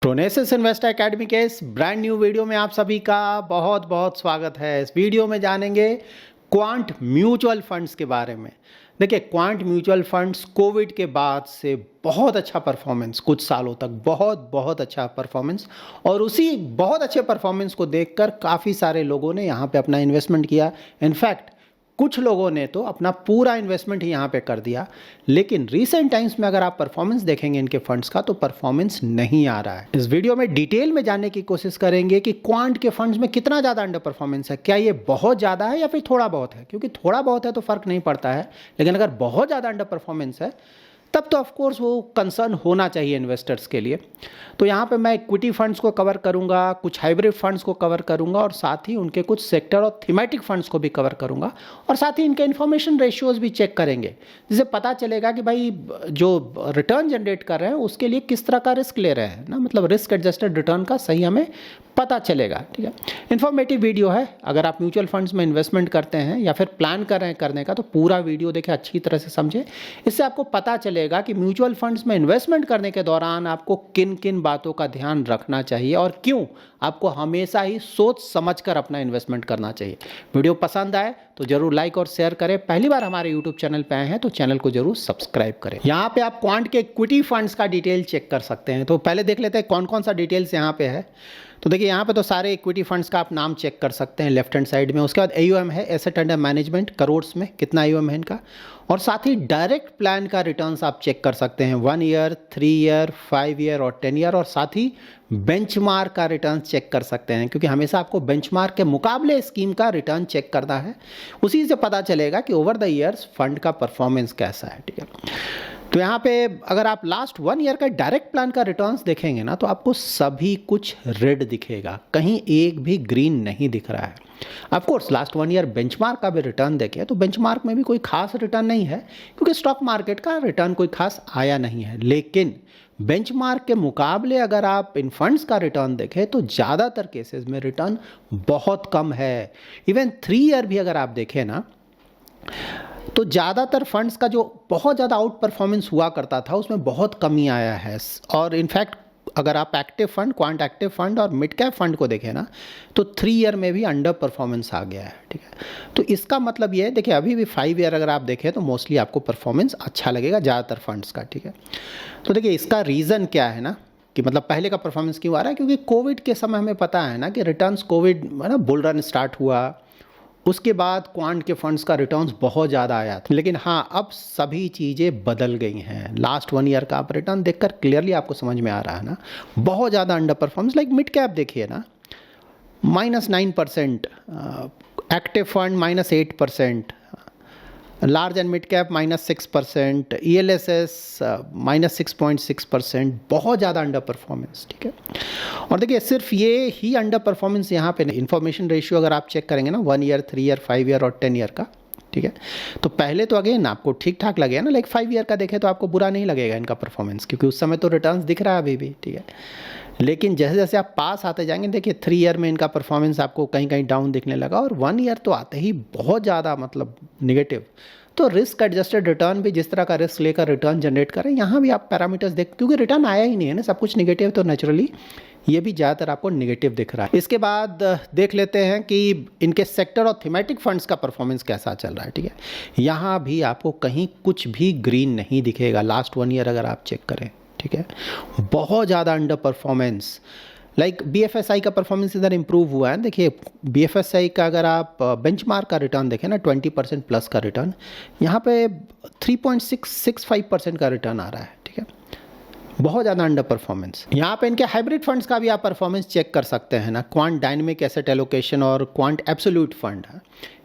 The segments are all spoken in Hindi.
प्रोनेसिस इन्वेस्टर एकेडमी के इस ब्रांड न्यू वीडियो में आप सभी का बहुत बहुत स्वागत है। इस वीडियो में जानेंगे क्वांट म्यूचुअल फंड्स के बारे में। देखिए, क्वांट म्यूचुअल फंड्स कोविड के बाद से बहुत अच्छा परफॉर्मेंस, कुछ सालों तक बहुत अच्छा परफॉर्मेंस, और उसी बहुत अच्छे परफॉर्मेंस को देखकर काफ़ी सारे लोगों ने यहाँ पे अपना इन्वेस्टमेंट किया। इनफैक्ट कुछ लोगों ने तो अपना पूरा इन्वेस्टमेंट ही यहाँ पे कर दिया। लेकिन रीसेंट टाइम्स में अगर आप परफॉर्मेंस देखेंगे इनके फंड्स का, तो परफॉर्मेंस नहीं आ रहा है। इस वीडियो में डिटेल में जानने की कोशिश करेंगे कि क्वांट के फंड्स में कितना ज़्यादा अंडर परफॉर्मेंस है, क्या ये बहुत ज़्यादा है या फिर थोड़ा बहुत है। क्योंकि थोड़ा बहुत है तो फ़र्क नहीं पड़ता है, लेकिन अगर बहुत ज़्यादा अंडर परफॉर्मेंस है तब तो ऑफ कोर्स वो कंसर्न होना चाहिए इन्वेस्टर्स के लिए। तो यहाँ पे मैं इक्विटी फंड्स को कवर करूँगा, कुछ हाइब्रिड फंड्स को कवर करूँगा, और साथ ही उनके कुछ सेक्टर और थीमेटिक फंड्स को भी कवर करूँगा, और साथ ही इनके इन्फॉर्मेशन रेशियोज भी चेक करेंगे, जिससे पता चलेगा कि भाई जो रिटर्न जनरेट कर रहे हैं उसके लिए किस तरह का रिस्क ले रहे हैं ना, मतलब रिस्क एडजस्टेड रिटर्न का सही हमें पता चलेगा। ठीक है, इन्फॉर्मेटिव वीडियो है। अगर आप म्यूचुअल फंड्स में इन्वेस्टमेंट करते हैं या फिर प्लान कर रहे हैं करने का, तो पूरा वीडियो देखें, अच्छी तरह से समझें। इससे आपको पता चलेगा कि म्यूचुअल फंड्स में इन्वेस्टमेंट करने के दौरान आपको किन किन बातों का ध्यान रखना चाहिए और क्यों आपको हमेशा ही सोच समझकर अपना इन्वेस्टमेंट करना चाहिए। वीडियो पसंद आए तो जरूर लाइक और शेयर करें। पहली बार हमारे यूट्यूब चैनल पे आए हैं तो चैनल को जरूर सब्सक्राइब करें। यहाँ पे आप क्वांट के इक्विटी फंड्स का डिटेल चेक कर सकते हैं। तो पहले देख लेते हैं कौन कौन सा डिटेल्स यहाँ पे है। तो देखिए, यहाँ पे तो सारे इक्विटी फंड्स का आप नाम चेक कर सकते हैं लेफ्ट हैंड साइड में। उसके बाद AUM है, एसेट अंडर मैनेजमेंट, करोड्स में कितना AUM है इनका, और साथ ही डायरेक्ट प्लान का रिटर्न्स आप चेक कर सकते हैं, 1 ईयर, 3 ईयर, 5 ईयर और 10 ईयर, और साथ ही बेंचमार्क का रिटर्न चेक कर सकते हैं, क्योंकि हमेशा आपको बेंचमार्क के मुकाबले स्कीम का रिटर्न चेक करना है। उसी से पता चलेगा कि ओवर द ईयर्स फंड का परफॉर्मेंस कैसा है। ठीक है, तो यहाँ पे अगर आप लास्ट 1 ईयर का डायरेक्ट प्लान का रिटर्न्स देखेंगे ना, तो आपको सभी कुछ रेड दिखेगा, कहीं एक भी ग्रीन नहीं दिख रहा है। Of course last 1 year benchmark का भी रिटर्न देखें तो बेंचमार्क में भी कोई खास रिटर्न नहीं है, क्योंकि स्टॉक मार्केट का रिटर्न कोई खास आया नहीं है। लेकिन बेंचमार्क के मुकाबले अगर आप इन फंड्स का रिटर्न देखें तो ज़्यादातर केसेस में रिटर्न बहुत कम है। इवन 3 ईयर भी अगर आप देखें ना, तो ज़्यादातर फंड्स का जो बहुत ज़्यादा आउट परफॉर्मेंस हुआ करता था उसमें बहुत कमी आया है। और इनफैक्ट अगर आप active fund, quant active fund और मिड कैप फंड को देखें ना, तो 3 ईयर में भी अंडर परफॉर्मेंस आ गया है। ठीक है, तो इसका मतलब ये है, देखिए अभी भी 5 ईयर अगर आप देखें तो मोस्टली आपको परफॉर्मेंस अच्छा लगेगा ज़्यादातर फंड्स का। ठीक है, तो देखिए इसका रीज़न क्या है ना, कि मतलब पहले का परफॉर्मेंस क्यों आ रहा है, क्योंकि कोविड के समय हमें पता है ना कि रिटर्न्स, कोविड है ना, बुल रन स्टार्ट हुआ, उसके बाद क्वांट के फंड्स का रिटर्न्स बहुत ज़्यादा आया था। लेकिन हाँ, अब सभी चीज़ें बदल गई हैं। लास्ट 1 ईयर का आप रिटर्न देखकर क्लियरली आपको समझ में आ रहा है ना, बहुत ज़्यादा under performance. Like mid cap देखिए ना, -9%, active fund -8%, large and mid cap -6%, ELSS -6.6%, बहुत ज़्यादा अंडर परफॉर्मेंस। ठीक है, और देखिए सिर्फ ये ही अंडर परफॉर्मेंस यहाँ पे नहीं, इन्फॉर्मेशन रेशियो अगर आप चेक करेंगे ना, 1 ईयर, 3 ईयर, 5 ईयर और 10 ईयर का, ठीक है, तो पहले तो अगेन आपको ठीक ठाक लगेगा ना, लाइक 5 ईयर का देखें तो आपको बुरा नहीं लगेगा इनका परफॉर्मेंस, क्योंकि उस समय तो रिटर्न्स दिख रहा है अभी भी। ठीक है, लेकिन जैसे जैसे आप पास आते जाएंगे, देखिए 3 ईयर में इनका परफॉर्मेंस आपको कहीं कहीं डाउन दिखने लगा, और 1 ईयर तो आते ही बहुत ज़्यादा मतलब निगेटिव। तो रिस्क एडजस्टेड रिटर्न भी जिस तरह का रिस्क लेकर रिटर्न जनरेट करें, यहाँ भी आप पैरामीटर्स देख, क्योंकि रिटर्न आया ही नहीं है ना, सब कुछ निगेटिव, तो नेचुरली ये भी ज़्यादातर आपको निगेटिव दिख रहा है। इसके बाद देख लेते हैं कि इनके सेक्टर और थीमेटिक फंड्स का परफॉर्मेंस कैसा चल रहा है। ठीक है, यहाँ भी आपको कहीं कुछ भी ग्रीन नहीं दिखेगा लास्ट 1 ईयर अगर आप चेक करें। ठीक है, बहुत ज़्यादा अंडर परफॉर्मेंस। लाइक BFSI का परफॉर्मेंस इधर इंप्रूव हुआ है। देखिए BFSI का अगर आप बेंचमार्क का रिटर्न देखें ना, 20% प्लस का रिटर्न, यहाँ पे 3.665% का रिटर्न आ रहा है। ठीक है, बहुत ज़्यादा अंडर परफॉर्मेंस। यहाँ पे इनके हाइब्रिड फंड्स का भी आप परफॉर्मेंस चेक कर सकते हैं ना, क्वांट डायनेमिक एसेट एलोकेशन और क्वांट एब्सोल्यूट फंड है।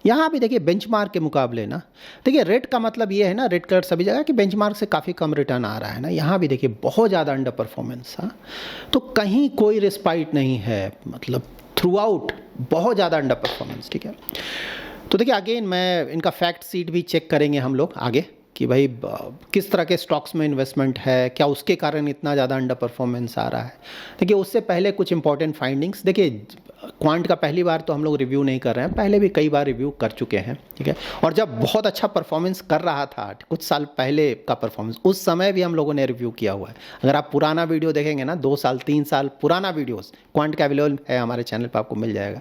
यहाँ भी देखिए बेंचमार्क के मुकाबले ना, देखिए रेड का मतलब ये है ना, रेड कलर सभी जगह कि बेंचमार्क से काफ़ी कम रिटर्न आ रहा है ना। यहाँ भी देखिए बहुत ज़्यादा अंडर परफॉर्मेंस। हाँ, तो कहीं कोई रिस्पाइट नहीं है, मतलब थ्रू आउट बहुत ज़्यादा अंडर परफॉर्मेंस। ठीक है, तो देखिए अगेन मैं इनका फैक्ट सीट भी चेक करेंगे हम लोग आगे, कि भाई किस तरह के स्टॉक्स में इन्वेस्टमेंट है, क्या उसके कारण इतना ज़्यादा अंडर परफॉर्मेंस आ रहा है। देखिए उससे पहले कुछ इंपॉर्टेंट फाइंडिंग्स। देखिए क्वांट का पहली बार तो हम लोग रिव्यू नहीं कर रहे हैं, पहले भी कई बार रिव्यू कर चुके हैं, ठीक है। और जब बहुत अच्छा परफॉर्मेंस कर रहा था कुछ साल पहले का परफॉर्मेंस, उस समय भी हम लोगों ने रिव्यू किया हुआ है। अगर आप पुराना वीडियो देखेंगे ना, 2 साल 3 साल पुराना वीडियोस क्वांट का अवेलेबल है हमारे चैनल पर, आपको मिल जाएगा।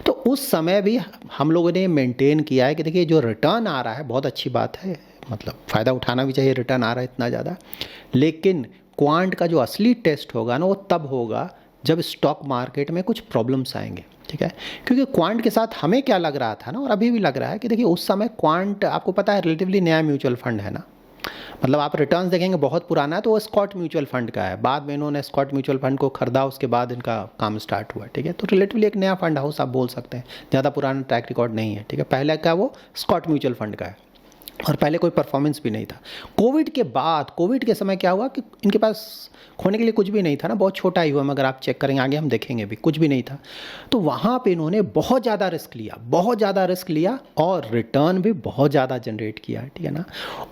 तो उस समय भी हम लोगों ने मेंटेन किया है कि देखिए जो रिटर्न आ रहा है बहुत अच्छी बात है, मतलब फ़ायदा उठाना भी चाहिए, रिटर्न आ रहा है इतना ज़्यादा। लेकिन क्वांट का जो असली टेस्ट होगा ना, वो तब होगा जब स्टॉक मार्केट में कुछ प्रॉब्लम्स आएंगे, ठीक है। क्योंकि क्वांट के साथ हमें क्या लग रहा था ना, और अभी भी लग रहा है कि देखिए उस समय क्वांट, आपको पता है, रिलेटिवली नया म्यूचुअल फंड है ना। मतलब आप रिटर्न्स देखेंगे बहुत पुराना है, तो वो स्कॉट म्यूचुअल फंड का है। बाद में इन्होंने स्कॉट म्यूचुअल फंड को खरीदा, उसके बाद इनका काम स्टार्ट हुआ, ठीक है। तो रिलेटिवली एक नया फंड हाउस आप बोल सकते हैं, ज़्यादा पुराना ट्रैक रिकॉर्ड नहीं है, ठीक है। पहले का वो स्कॉट म्यूचुअल फंड का है, और पहले कोई परफॉर्मेंस भी नहीं था। कोविड के बाद, कोविड के समय क्या हुआ कि इनके पास खोने के लिए कुछ भी नहीं था ना, बहुत छोटा ही हुआ, मगर आप चेक करेंगे आगे हम देखेंगे भी, कुछ भी नहीं था। तो वहाँ पे इन्होंने बहुत ज़्यादा रिस्क लिया, बहुत ज़्यादा रिस्क लिया, और रिटर्न भी बहुत ज़्यादा जनरेट किया, ठीक है ना।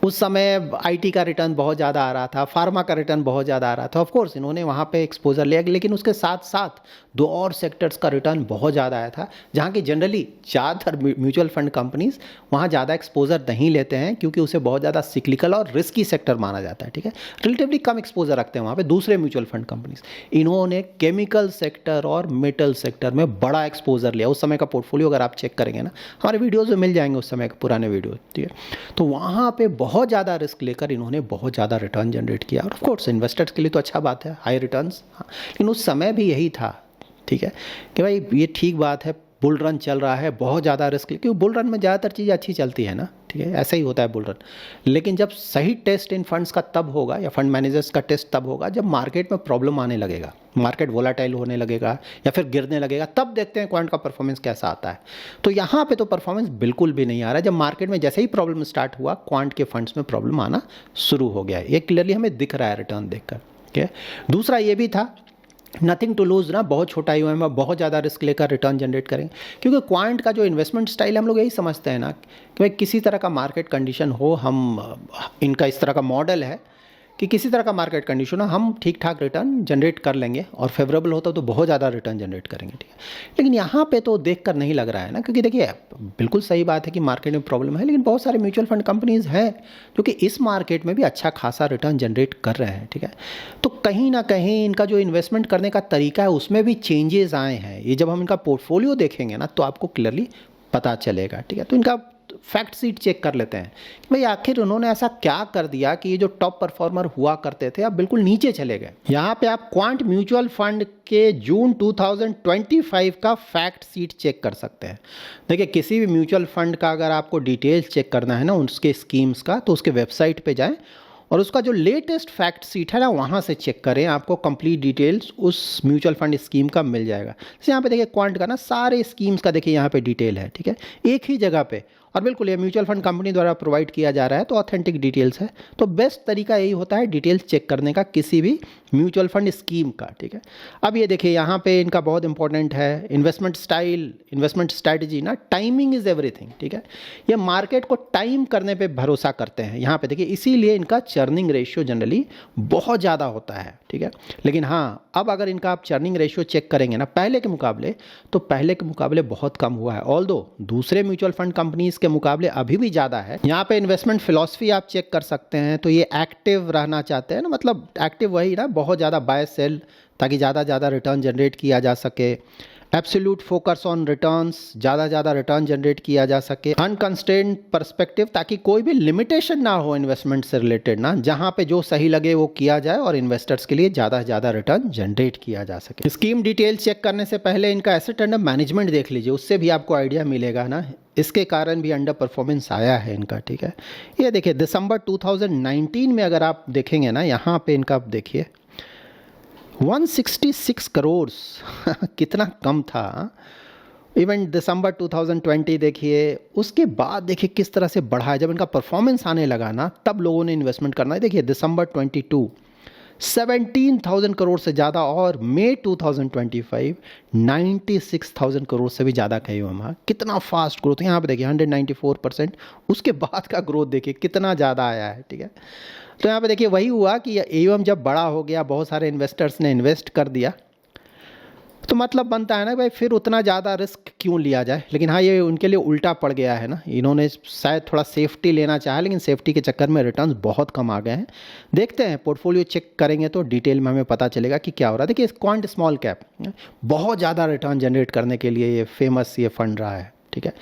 उस समय आईटी का रिटर्न बहुत ज़्यादा आ रहा था, फार्मा का रिटर्न बहुत ज़्यादा आ रहा था। ऑफकोर्स इन्होंने वहाँ पे एक्सपोजर लिया, लेकिन उसके साथ साथ 2 और सेक्टर्स का रिटर्न बहुत ज़्यादा आया था, जहाँ की जनरली ज़्यादातर म्यूचुअल फंड कंपनीज वहाँ ज़्यादा एक्सपोजर नहीं लेते हैं, क्योंकि उसे बहुत ज़्यादा सिक्लिकल और रिस्की सेक्टर माना जाता है, ठीक है। रिलेटिवली कम एक्सपोजर रखते हैं वहाँ पे दूसरे म्यूचुअल फंड कंपनीज। इन्होंने केमिकल सेक्टर और मेटल सेक्टर में बड़ा एक्सपोजर लिया। उस समय का पोर्टफोलियो अगर आप चेक करेंगे ना, हमारे वीडियोज़ में मिल जाएंगे उस समय के पुराने वीडियो, ठीक है। तो वहाँ पे बहुत ज़्यादा रिस्क लेकर इन्होंने बहुत ज़्यादा रिटर्न जनरेट किया, और ऑफकोर्स इन्वेस्टर्स के लिए तो अच्छा बात है, हाई रिटर्न्स। हाँ, लेकिन उस समय भी यही था, ठीक है, कि भाई ये ठीक बात है, बुल रन चल रहा है, बहुत ज़्यादा रिस्क, क्योंकि बुल रन में ज़्यादातर चीज़ें अच्छी चलती है ना, ठीक है, ऐसा ही होता है बुल रन। लेकिन जब सही टेस्ट इन फंड्स का तब होगा, या फंड मैनेजर्स का टेस्ट तब होगा, जब मार्केट में प्रॉब्लम आने लगेगा, मार्केट वोलाटाइल होने लगेगा या फिर गिरने लगेगा, तब देखते हैं क्वांट का परफॉर्मेंस कैसा आता है। तो यहाँ पे तो परफॉर्मेंस बिल्कुल भी नहीं आ रहा है। जब मार्केट में जैसे ही प्रॉब्लम स्टार्ट हुआ, क्वांट के फंड्स में प्रॉब्लम आना शुरू हो गया है, ये क्लियरली हमें दिख रहा है रिटर्न देखकर, ठीक है। दूसरा ये भी था, नथिंग टू लूज ना, बहुत छोटा ही हुआ, बहुत ज़्यादा रिस्क लेकर रिटर्न जनरेट करें। क्योंकि क्वांट का जो इन्वेस्टमेंट स्टाइल है, हम लोग यही समझते हैं ना कि भाई किसी तरह का मार्केट कंडीशन हो, हम इनका इस तरह का मॉडल है कि किसी तरह का मार्केट कंडीशन हो, हम ठीक ठाक रिटर्न जनरेट कर लेंगे, और फेवरेबल होता तो बहुत ज़्यादा रिटर्न जनरेट करेंगे, ठीक है। लेकिन यहाँ पे तो देखकर नहीं लग रहा है ना, क्योंकि देखिए बिल्कुल सही बात है कि मार्केट में प्रॉब्लम है, लेकिन बहुत सारे म्यूचुअल फंड कंपनीज हैं जो कि इस मार्केट में भी अच्छा खासा रिटर्न जनरेट कर रहे हैं, ठीक है। तो कहीं ना कहीं इनका जो इन्वेस्टमेंट करने का तरीका है उसमें भी चेंजेस आए हैं। ये जब हम इनका पोर्टफोलियो देखेंगे ना, तो आपको क्लियरली पता चलेगा, ठीक है। तो इनका फैक्ट सीट चेक कर लेते हैं कि भाई आखिर उन्होंने ऐसा क्या कर दिया कि ये जो टॉप परफॉर्मर हुआ करते थे अब बिल्कुल नीचे चले गए। यहाँ पे आप क्वांट म्यूचुअल फंड के जून 2025 का फैक्ट सीट चेक कर सकते हैं। देखिए किसी भी म्यूचुअल फंड का अगर आपको डिटेल्स चेक करना है ना, उसके स्कीम्स का, तो उसके वेबसाइट पे जाएं और उसका जो लेटेस्ट फैक्ट सीट है ना, वहाँ से चेक करें, आपको कंप्लीट डिटेल्स उस म्यूचुअल फंड स्कीम का मिल जाएगा। तो यहाँ पे देखिए क्वांट का ना सारे स्कीम्स का देखिए यहाँ पे डिटेल है, ठीक है, एक ही जगह पे, और बिल्कुल ये म्यूचुअल फंड कंपनी द्वारा प्रोवाइड किया जा रहा है, तो ऑथेंटिक डिटेल्स है। तो बेस्ट तरीका यही होता है डिटेल्स चेक करने का किसी भी म्यूचुअल फंड स्कीम का, ठीक है। अब ये देखिए यहाँ पे इनका बहुत इंपॉर्टेंट है इन्वेस्टमेंट स्टाइल, इन्वेस्टमेंट स्ट्रैटेजी ना, टाइमिंग इज़ एवरीथिंग, ठीक है। ये मार्केट को टाइम करने पे भरोसा करते हैं यहाँ पे देखिए, इसीलिए इनका चर्निंग रेशियो जनरली बहुत ज़्यादा होता है, ठीक है। लेकिन हाँ, अब अगर इनका आप चर्निंग रेशियो चेक करेंगे ना पहले के मुकाबले, तो पहले के मुकाबले बहुत कम हुआ है, ऑल्दो दूसरे म्यूचुअल फंड कंपनीज के मुकाबले अभी भी ज़्यादा है। यहाँ पे इन्वेस्टमेंट फिलॉसफी आप चेक कर सकते हैं, तो ये एक्टिव रहना चाहते हैं ना, मतलब एक्टिव वही ना, बहुत ज़्यादा बाय सेल, ताकि ज़्यादा रिटर्न जनरेट किया जा सके। एब्सोल्यूट फोकस ऑन रिटर्न्स, ज़्यादा रिटर्न जनरेट किया जा सके। अनकंस्ट्रेंड पर्सपेक्टिव, ताकि कोई भी लिमिटेशन ना हो इन्वेस्टमेंट से रिलेटेड ना, जहाँ पे जो सही लगे वो किया जाए और इन्वेस्टर्स के लिए ज़्यादा रिटर्न जनरेट किया जा सके। स्कीम डिटेल चेक करने से पहले इनका एसेट अंडर मैनेजमेंट देख लीजिए, उससे भी आपको आइडिया मिलेगा ना, इसके कारण भी अंडर परफॉर्मेंस आया है इनका, ठीक है। ये देखिए दिसंबर 2019 में अगर आप देखेंगे ना, यहाँ पे इनका आप देखिए 166 करोड़ कितना कम था। इवन दिसंबर 2020 देखिए, उसके बाद देखिए किस तरह से बढ़ा है। जब इनका परफॉर्मेंस आने लगा ना, तब लोगों ने इन्वेस्टमेंट करना है। देखिए दिसंबर 22 17,000 करोड़ से ज़्यादा, और मई 2025 96,000 करोड़ से भी ज़्यादा का AUM। कितना फास्ट ग्रोथ यहाँ पे देखिए 194%। उसके बाद का ग्रोथ देखिए कितना ज़्यादा आया है, ठीक है। तो यहाँ पे देखिए वही हुआ कि AUM जब बड़ा हो गया, बहुत सारे इन्वेस्टर्स ने इन्वेस्ट कर दिया, तो मतलब बनता है ना भाई, फिर उतना ज़्यादा रिस्क क्यों लिया जाए। लेकिन हाँ, ये उनके लिए उल्टा पड़ गया है ना, इन्होंने शायद थोड़ा सेफ्टी लेना चाहा, लेकिन सेफ्टी के चक्कर में रिटर्न्स बहुत कम आ गए हैं। देखते हैं, पोर्टफोलियो चेक करेंगे तो डिटेल में हमें पता चलेगा कि क्या हो रहा है। देखिए, क्वांट स्मॉल कैप बहुत ज़्यादा रिटर्न जनरेट करने के लिए ये फेमस ये फंड रहा है, ठीक है।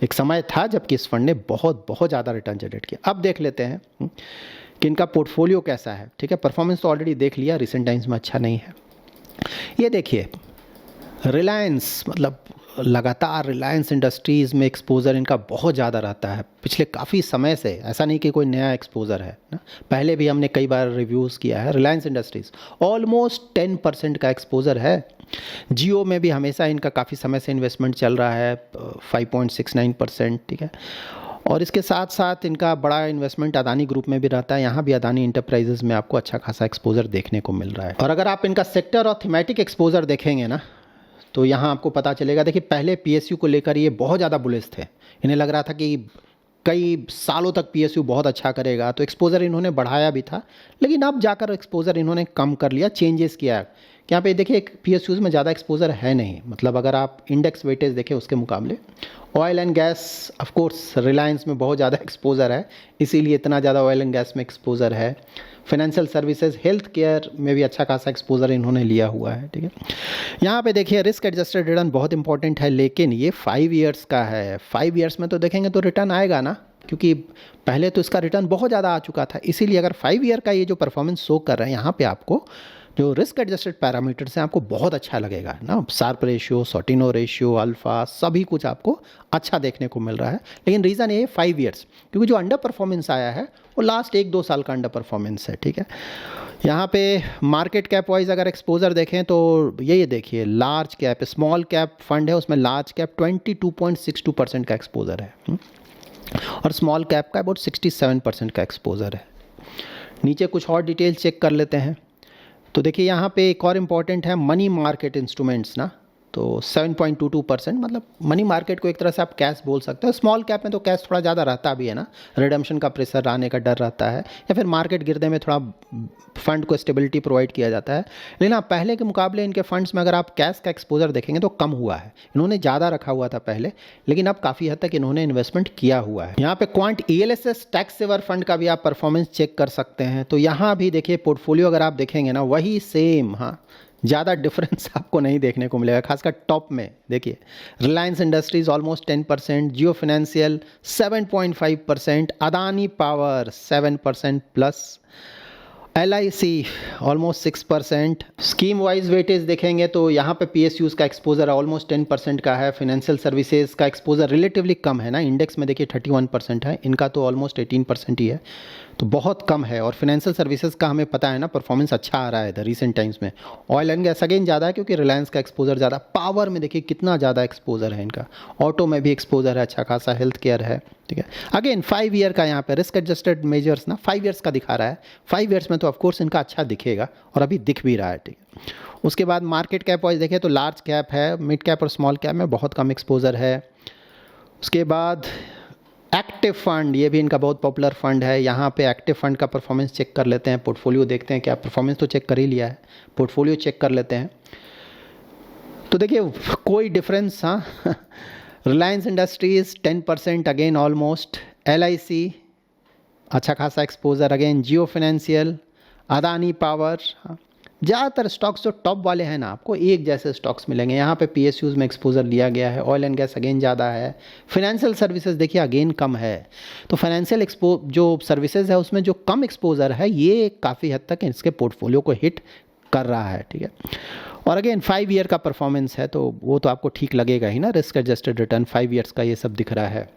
एक समय था जबकि इस फंड ने बहुत बहुत ज़्यादा रिटर्न जनरेट किया। अब देख लेते हैं कि इनका पोर्टफोलियो कैसा है, ठीक है। परफॉर्मेंस तो ऑलरेडी देख लिया, रिसेंट टाइम्स में अच्छा नहीं है। ये देखिए, रिलायंस, मतलब लगातार रिलायंस इंडस्ट्रीज़ में एक्सपोज़र इनका बहुत ज़्यादा रहता है पिछले काफ़ी समय से। ऐसा नहीं कि कोई नया एक्सपोज़र है ना, पहले भी हमने कई बार रिव्यूज़ किया है। रिलायंस इंडस्ट्रीज़ ऑलमोस्ट 10% का एक्सपोज़र है। जियो में भी हमेशा इनका काफ़ी समय से इन्वेस्टमेंट चल रहा है, 5.69%, ठीक है। और इसके साथ साथ इनका बड़ा इन्वेस्टमेंट अदानी ग्रुप में भी रहता है। यहाँ भी अदानी इंटरप्राइजेज में आपको अच्छा खासा एक्सपोज़र देखने को मिल रहा है। और अगर आप इनका सेक्टर और थीमेटिक एक्सपोज़र देखेंगे ना, तो यहाँ आपको पता चलेगा। देखिए, पहले पीएसयू को लेकर ये बहुत ज़्यादा बुलिश थे। इन्हें लग रहा था कि कई सालों तक पीएसयू बहुत अच्छा करेगा, तो एक्सपोज़र इन्होंने बढ़ाया भी था। लेकिन अब जाकर एक्सपोज़र इन्होंने कम कर लिया, चेंजेस किया। यहाँ पे देखिए, पीएसयूज़ में ज़्यादा एक्सपोज़र है नहीं, मतलब अगर आप इंडेक्स वेटेज देखें उसके मुकाबले। Oil and gas, of course Reliance में बहुत ज़्यादा एक्सपोज़र है, इसीलिए इतना ज़्यादा ऑयल एंड गैस में एक्सपोज़र है। फाइनेंशियल सर्विसेज, हेल्थ केयर में भी अच्छा खासा एक्सपोज़र इन्होंने लिया हुआ है, ठीक है। यहाँ पे देखिए, रिस्क एडजस्टेड रिटर्न बहुत इंपॉर्टेंट है, लेकिन ये 5 ईयर्स का है। 5 ईयर्स में तो देखेंगे तो रिटर्न आएगा ना, क्योंकि पहले तो इसका रिटर्न बहुत ज़्यादा आ चुका था। इसीलिए अगर 5 ईयर का ये जो परफॉर्मेंस शो कर रहे हैं, यहाँ पे आपको जो रिस्क एडजस्टेड पैरामीटर्स हैं आपको बहुत अच्छा लगेगा ना। Sharpe ratio, Sortino ratio, alpha, सभी कुछ आपको अच्छा देखने को मिल रहा है। लेकिन रीज़न ये है 5 ईयर्स, क्योंकि जो अंडर परफॉर्मेंस आया है वो लास्ट 1-2 साल का अंडर परफॉर्मेंस है, ठीक है। यहाँ पे मार्केट कैप वाइज अगर एक्सपोजर देखें तो ये देखिए, large cap, small cap fund है, उसमें लार्ज कैप 22.62% का एक्सपोजर है और स्मॉल कैप का अबाउट 67% का एक्सपोजर है। नीचे कुछ और डिटेल चेक कर लेते हैं। तो देखिए, यहाँ पे एक और इम्पॉर्टेंट है मनी मार्केट इंस्ट्रूमेंट्स ना, तो 7.22%, मतलब मनी मार्केट को एक तरह से आप कैश बोल सकते हो। स्मॉल कैप में तो कैश थोड़ा ज़्यादा रहता भी है ना, रिडम्पशन का प्रेशर आने का डर रहता है, या फिर मार्केट गिरने में थोड़ा फंड को स्टेबिलिटी प्रोवाइड किया जाता है। लेकिन आप पहले के मुकाबले इनके फंड्स में अगर आप कैश का एक्सपोजर देखेंगे तो कम हुआ है। इन्होंने ज़्यादा रखा हुआ था पहले, लेकिन अब काफ़ी हद तक इन्होंने इन्वेस्टमेंट किया हुआ है। यहाँ पे quant ELSS tax saver fund का भी आप परफॉर्मेंस चेक कर सकते हैं। तो यहाँ भी देखिए, पोर्टफोलियो अगर आप देखेंगे ना, वही सेम, हाँ, ज़्यादा डिफरेंस आपको नहीं देखने को मिलेगा। खासकर टॉप में देखिए, Reliance industries almost 10%, Jio financial 7.5%, Adani power 7% plus, LIC almost 6%। Scheme wise weightage देखेंगे तो यहाँ पे PSUs का एक्सपोजर ऑलमोस्ट 10% का है। फाइनेंशियल सर्विसेज का एक्सपोजर रिलेटिवली कम है ना, इंडेक्स में देखिए 31% है, इनका तो ऑलमोस्ट 18% ही है, तो बहुत कम है। और फाइनेंशियल सर्विसेज का हमें पता है ना, परफॉर्मेंस अच्छा आ रहा है इधर रिसेंट टाइम्स में। ऑयल एंड गैस अगेन ज़्यादा है, क्योंकि रिलायंस का एक्सपोजर ज़्यादा। पावर में देखिए कितना ज़्यादा एक्सपोजर है इनका, ऑटो में भी एक्सपोजर है अच्छा खासा, हेल्थ केयर है, ठीक है। अगेन 5 ईयर का यहाँ पे रिस्क एडजस्टेड मेजर्स ना 5 ईयर्स का दिखा रहा है। 5 ईयर्स में तो ऑफकोर्स इनका अच्छा दिखेगा, और अभी दिख भी रहा है, ठीक है। उसके बाद मार्केट कैप वाइज देखें तो लार्ज कैप है, मिड कैप और स्मॉल कैप में बहुत कम एक्सपोजर है। उसके बाद एक्टिव फंड, ये भी इनका बहुत पॉपुलर फंड है। यहाँ पे एक्टिव फंड का परफॉर्मेंस चेक कर लेते हैं, पोर्टफोलियो देखते हैं। क्या परफॉर्मेंस तो चेक कर ही लिया है, पोर्टफोलियो चेक कर लेते हैं। तो देखिए कोई डिफरेंस, हाँ, Reliance industries 10% again almost, LIC अच्छा खासा एक्सपोजर अगेन, जियो फाइनेंशियल, अदानी पावर, हाँ। ज़्यादातर स्टॉक्स जो टॉप वाले हैं ना, आपको एक जैसे स्टॉक्स मिलेंगे। यहाँ पे PSUs में एक्सपोजर लिया गया है। ऑयल एंड गैस अगेन ज़्यादा है। फाइनेंशियल सर्विसेज देखिए अगेन कम है। तो फाइनेंशियल जो सर्विसेज है उसमें जो कम एक्सपोजर है, ये काफ़ी हद तक इसके पोर्टफोलियो को हिट कर रहा है, ठीक है। और अगेन 5 ईयर का परफॉर्मेंस है, तो वो तो आपको ठीक लगेगा ही ना, रिस्क एडजस्टेड रिटर्न 5 ईयर्स का ये सब दिख रहा है।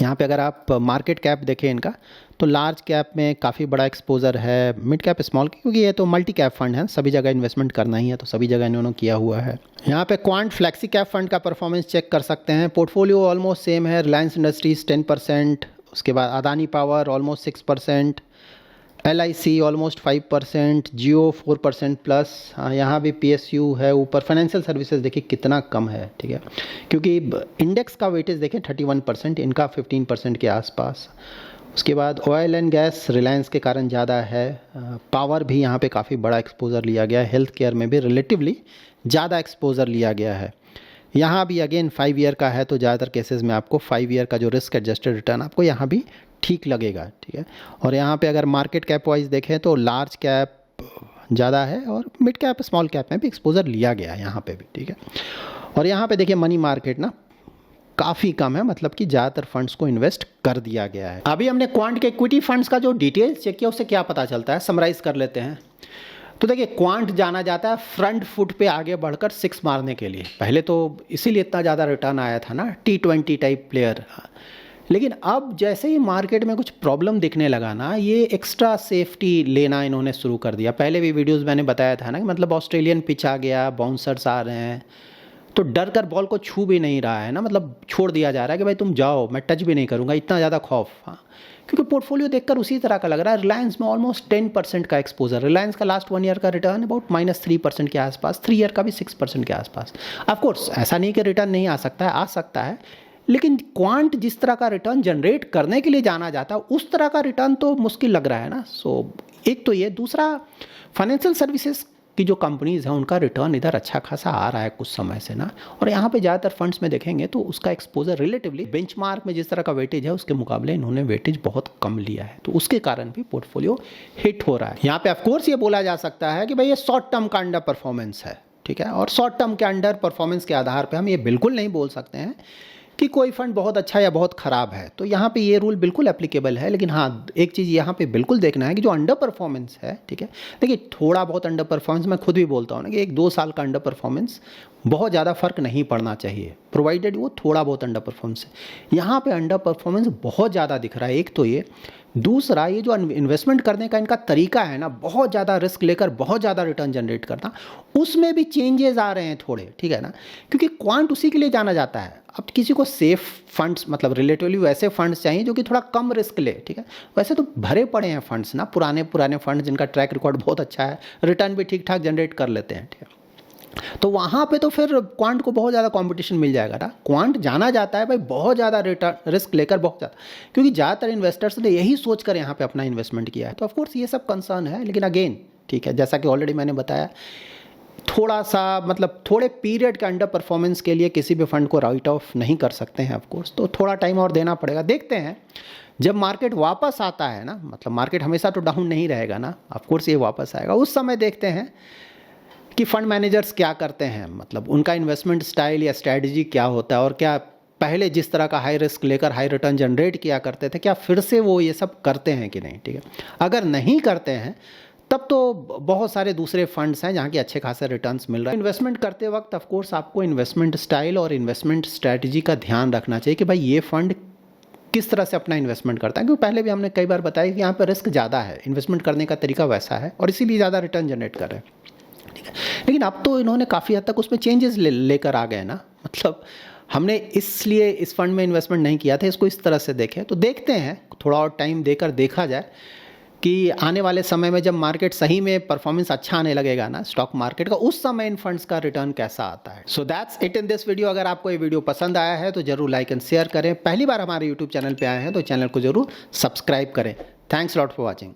यहाँ पे अगर आप मार्केट कैप देखें इनका, तो लार्ज कैप में काफ़ी बड़ा एक्सपोजर है, मिड कैप, स्मॉल, क्योंकि ये तो मल्टी कैप फंड है, सभी जगह इन्वेस्टमेंट करना ही है, तो सभी जगह इन्होंने किया हुआ है। यहाँ पे क्वांट फ्लेक्सी कैप फंड का परफॉर्मेंस चेक कर सकते हैं। पोर्टफोलियो ऑलमोस्ट सेम है, रिलायंस इंडस्ट्रीज 10%, उसके बाद Adani power almost 6%, LIC almost 5%, जियो 4% प्लस। हाँ, यहाँ भी PSU है ऊपर। फाइनेंशियल सर्विसेज देखिए कितना कम है, ठीक है, क्योंकि इंडेक्स का वेटेज देखें 31%, इनका 15% के आसपास। उसके बाद ऑयल एंड गैस रिलायंस के कारण ज़्यादा है। पावर भी यहाँ पे काफ़ी बड़ा एक्सपोज़र लिया गया है। हेल्थ केयर में भी रिलेटिवली ज़्यादा एक्सपोज़र लिया गया है। यहाँ भी अगेन 5 ईयर का है तो ज़्यादातर केसेस में आपको 5 ईयर का जो रिस्क एडजस्टेड रिटर्न आपको यहाँ भी ठीक लगेगा, ठीक है। और यहाँ पे अगर मार्केट कैप वाइज देखें तो लार्ज कैप ज़्यादा है और मिड कैप स्मॉल कैप में भी एक्सपोज़र लिया गया है यहाँ पे भी, ठीक है। और यहाँ पे देखिए मनी मार्केट ना काफ़ी कम है, मतलब कि ज़्यादातर फंड्स को इन्वेस्ट कर दिया गया है। अभी हमने क्वांट के इक्विटी फंड्स का जो डिटेल्स चेक किया उससे क्या पता चलता है, समराइज़ कर लेते हैं। तो देखिए क्वांट जाना जाता है फ्रंट फुट पे आगे बढ़कर 6 मारने के लिए। पहले तो इसीलिए इतना ज़्यादा रिटर्न आया था ना, T20 टाइप प्लेयर। लेकिन अब जैसे ही मार्केट में कुछ प्रॉब्लम दिखने लगा ना, ये एक्स्ट्रा सेफ्टी लेना इन्होंने शुरू कर दिया। पहले भी वीडियोस मैंने बताया था ना कि मतलब ऑस्ट्रेलियन पिच आ गया, बाउंसर्स आ रहे हैं, तो डर कर बॉल को छू भी नहीं रहा है ना, मतलब छोड़ दिया जा रहा है कि भाई तुम जाओ, मैं टच भी नहीं करूँगा, इतना ज़्यादा खौफ। हाँ, क्योंकि पोर्टफोलियो देखकर उसी तरह का लग रहा है। रिलायंस में ऑलमोस्ट 10% का एक्सपोजर। रिलायंस का लास्ट 1 ईयर का रिटर्न अबाउट -3% के आसपास, 3 ईयर का भी 6% के आसपास। ऑफकोर्स ऐसा नहीं कि रिटर्न नहीं आ सकता है, आ सकता है, लेकिन क्वांट जिस तरह का रिटर्न जनरेट करने के लिए जाना जाता है उस तरह का रिटर्न तो मुश्किल लग रहा है ना। सो एक तो ये, दूसरा फाइनेंशियल सर्विसेज की जो कंपनीज़ हैं उनका रिटर्न इधर अच्छा खासा आ रहा है कुछ समय से ना, और यहाँ पे ज़्यादातर फंड्स में देखेंगे तो उसका एक्सपोजर रिलेटिवली बेंचमार्क में जिस तरह का वेटेज है उसके मुकाबले इन्होंने वेटेज बहुत कम लिया है, तो उसके कारण भी पोर्टफोलियो हिट हो रहा है। यहाँ पे ऑफकोर्स ये बोला जा सकता है कि भाई ये शॉर्ट टर्म का अंडर परफॉर्मेंस है, ठीक है, और शॉर्ट टर्म के अंडर परफॉर्मेंस के आधार पर हम ये बिल्कुल नहीं बोल सकते हैं कि कोई फंड बहुत अच्छा या बहुत ख़राब है। तो यहाँ पे ये रूल बिल्कुल एप्लीकेबल है, लेकिन हाँ एक चीज़ यहाँ पे बिल्कुल देखना है कि जो अंडर परफॉर्मेंस है, ठीक है, देखिए थोड़ा बहुत अंडर परफॉर्मेंस, मैं खुद भी बोलता हूँ ना कि 1-2 साल का अंडर परफॉर्मेंस बहुत ज़्यादा फर्क नहीं पड़ना चाहिए, प्रोवाइडेड वो थोड़ा बहुत अंडर परफॉर्मेंस है। यहाँ पे अंडर परफॉर्मेंस बहुत ज़्यादा दिख रहा है, एक तो ये, दूसरा ये जो इन्वेस्टमेंट करने का इनका तरीका है ना, बहुत ज़्यादा रिस्क लेकर बहुत ज़्यादा रिटर्न जनरेट करना, उसमें भी चेंजेस आ रहे हैं थोड़े, ठीक है ना, क्योंकि क्वांट उसी के लिए जाना जाता है। अब किसी को सेफ फंड्स, मतलब रिलेटिवली वैसे फंड्स चाहिए जो कि थोड़ा कम रिस्क ले, ठीक है। वैसे तो भरे पड़े हैं फंड्स ना, पुराने फंड्स जिनका ट्रैक रिकॉर्ड बहुत अच्छा है, रिटर्न भी ठीक ठाक जनरेट कर लेते हैं, ठीक है। तो वहाँ पे तो फिर क्वांट को बहुत ज़्यादा कंपटीशन मिल जाएगा ना। क्वांट जाना जाता है भाई बहुत ज़्यादा रिटर्न रिस्क लेकर, बहुत ज़्यादा, क्योंकि ज़्यादातर इन्वेस्टर्स ने यही सोच कर यहाँ पे अपना इन्वेस्टमेंट किया है। तो ऑफकोर्स ये सब कंसर्न है, लेकिन अगेन ठीक है, जैसा कि ऑलरेडी मैंने बताया, थोड़ा सा मतलब थोड़े पीरियड के अंडर परफॉर्मेंस के लिए किसी भी फंड को राइट ऑफ नहीं कर सकते हैं ऑफकोर्स, तो थोड़ा टाइम और देना पड़ेगा। देखते हैं जब मार्केट वापस आता है ना, मतलब मार्केट हमेशा तो डाउन नहीं रहेगा ना, ऑफकोर्स ये वापस आएगा, उस समय देखते हैं कि फंड मैनेजर्स क्या करते हैं, मतलब उनका इन्वेस्टमेंट स्टाइल या स्ट्रैटेजी क्या होता है, और क्या पहले जिस तरह का हाई रिस्क लेकर हाई रिटर्न जनरेट किया करते थे, क्या फिर से वो ये सब करते हैं कि नहीं, ठीक है। अगर नहीं करते हैं तब तो बहुत सारे दूसरे फंड्स हैं जहाँ के अच्छे खासे रिटर्न्स मिल रहा है। इन्वेस्टमेंट करते वक्त ऑफ कोर्स आपको इन्वेस्टमेंट स्टाइल और इन्वेस्टमेंट स्ट्रैटेजी का ध्यान रखना चाहिए कि भाई ये फंड किस तरह से अपना इन्वेस्टमेंट करता है, क्योंकि पहले भी हमने कई बार बताया कि यहाँ पर रिस्क ज़्यादा है, इन्वेस्टमेंट करने का तरीका वैसा है और इसीलिए ज़्यादा रिटर्न जनरेट कर रहे हैं, ठीक है। लेकिन अब तो इन्होंने काफ़ी हद तक उसमें चेंजेस लेकर आ गए ना, मतलब हमने इसलिए इस फंड में इन्वेस्टमेंट नहीं किया था, इसको इस तरह से देखें। तो देखते हैं, थोड़ा और टाइम देकर देखा जाए कि आने वाले समय में जब मार्केट सही में परफॉर्मेंस अच्छा आने लगेगा ना स्टॉक मार्केट का, उस समय इन फंड्स का रिटर्न कैसा आता है। So that's it in this video. अगर आपको ये वीडियो पसंद आया है तो जरूर लाइक एंड शेयर करें। पहली बार हमारे यूट्यूब चैनल पे आए हैं तो चैनल को जरूर सब्सक्राइब करें। Thanks lot for watching.